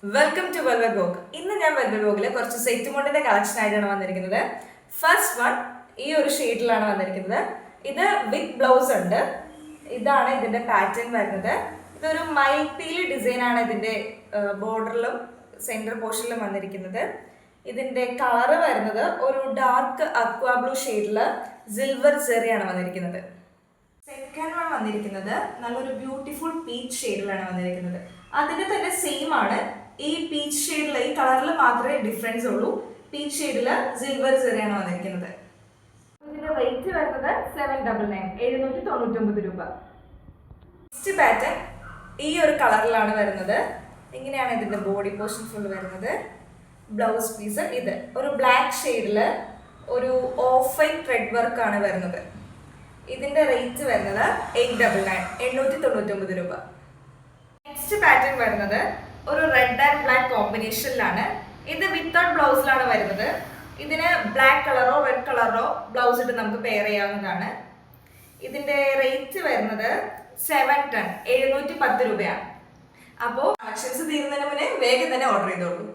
Welcome to velvet walk. ഇന്ന് ഞാൻ velvet വോക്കിൽ കുറച്ച് സെറ്റ് മോഡിന്റെ കളക്ഷൻ ആയിട്ടാണ് വന്നിരിക്കുന്നത്. ഫസ്റ്റ് വൺ ഈ ഒരു ഷെയ്ഡിലാണ് വന്നിരിക്കുന്നത്. ഇത് വിത്ത് ബ്ലൗസ് ഉണ്ട്. ഇതാണ് ഇതിന്റെ പാറ്റേൺ വരുന്നത്. ഇതൊരു മൈൽപീലി ഡിസൈൻ ആണ് ഇതിന്റെ ബോർഡറിലും സെന്റർ പോർഷനിലും വന്നിരിക്കുന്നത്. ഇതിന്റെ കളർ വരുന്നത് ഒരു ഡാർക്ക് അക്വാ ബ്ലൂ ഷെയ്ഡില് സിൽവർ ചെറിയാണ് വന്നിരിക്കുന്നത്. സെക്കൻഡ് വൺ വന്നിരിക്കുന്നത് നല്ലൊരു ബ്യൂട്ടിഫുൾ പീച്ച് ഷെയ്ഡിലാണ് വന്നിരിക്കുന്നത്. അതിന് തന്നെ സെയിം ആണ്. ഈ പീച്ച് ഷെയ്ഡിൽ ഈ കളറിൽ മാത്രമേ ഡിഫറൻസ് ഉള്ളൂ. പീച്ച് ഷെയ്ഡിൽ സിൽവർ ചെറിയാണ് വന്നിരിക്കുന്നത്. ഇതിന്റെ റേറ്റ് വരുന്നത് 799 799 രൂപ. നെക്സ്റ്റ് പാറ്റേൺ ഈ ഒരു കളറിലാണ് വരുന്നത്. ഇങ്ങനെയാണ് ഇതിന്റെ ബോഡി പോർഷൻ ഫുൾ വരുന്നത്. ബ്ലൗസ് പീസ് ഇത് ഒരു ബ്ലാക്ക് ഷെയ്ഡിൽ ഒരു ഓഫ് വൈറ്റ് ത്രെഡ് വർക്ക് ആണ് വരുന്നത്. ഇതിന്റെ റേറ്റ് വരുന്നത് 899 899 രൂപ. നെക്സ്റ്റ് പാറ്റേൺ വരുന്നത് ഒരു റെഡ് ആൻഡ് ബ്ലാക്ക് കോമ്പിനേഷനിലാണ്. ഇത് വിത്തൗട്ട് ബ്ലൗസിലാണ് വരുന്നത്. ഇതിന് ബ്ലാക്ക് കളറോ റെഡ് കളറോ ബ്ലൗസ് ഇട്ട് നമുക്ക് പെയർ ചെയ്യാവുന്നതാണ്. ഇതിന്റെ റേറ്റ് വരുന്നത് 710 710 രൂപയാണ്. അപ്പോൾ കളക്ഷൻസ് തീരുന്നതിന് മുന്നേ വേഗം തന്നെ ഓർഡർ ചെയ്തോളൂ.